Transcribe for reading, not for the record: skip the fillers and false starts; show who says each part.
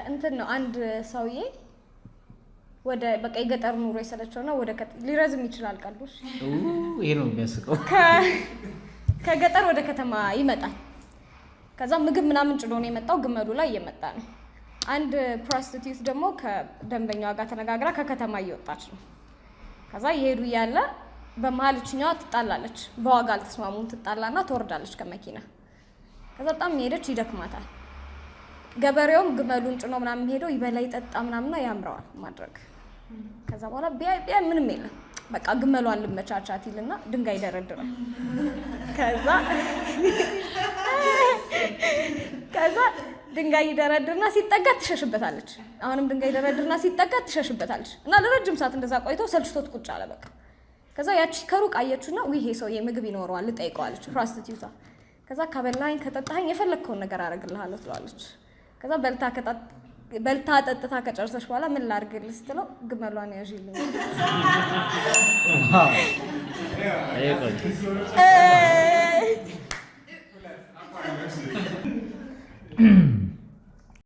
Speaker 1: እንትን ነው አንድ ሰውዬ ወደ በቃ የገጠር ኑሮ የሰለቸውና ወደ ሊረዝም ይችላል ቀልዱሽ
Speaker 2: ይሄ ነው የሚያስቀው
Speaker 1: ከገጠር ወደ ከተማ ይመጣል ከዛ ምግብ ምናምን ጭኖ ነው የመጣው ግመሉ ላይ እየመጣ ነው አንድ ፕሮስቲቲዩት ደግሞ ከደንበኛዋ ጋር ተነጋግራ ከከተማ እየወጣች ነው ከዛ ይሄዱ ያለ በመሃል እችኛዋ ትጣላለች በዋጋ አልተስማሙም ትጣላና ትወርዳለች ከመኪና ከዛ በጣም ሄደች ይደክማታል ገበሬውም ግመሉን ጭኖ ምናምን ሄዶ ይበላ ይጠጣ ምናምንና ያምራዋል ማድረግ ከዛ በኋላ ቢያ ምንም የለም በቃ ግመሏን ልመቻቻት ይልና ድንጋይ ይደረድራል ከዛ ድንጋይ ይደረድርና ሲጠጋት ትሸሽበታለች አሁንም ድንጋይ ይደረድርና ሲጠጋት ትሸሽበታለች እና ለረጅም ሰዓት እንደዛ ቆይቶ ሰልችቶት ቁጭ አለ በቃ ከዛ ያቺ ከሩቅ አየችውና ይሄ ሰውዬ ምግብ ይኖረዋል ልጠይቀዋለች ፕሮስቲቲዩቷ ከዛ ከበላኝ ከጠጣኸኝ የፈለግከውን ነገር አደርግልሃለሁ ትለዋለች ከዛ በልታ ጠጥታ ከጨርሰሽ በኋላ ምን ላድርግልህ ስትለው ግመሏን ያዥልኝ
Speaker 2: ዋው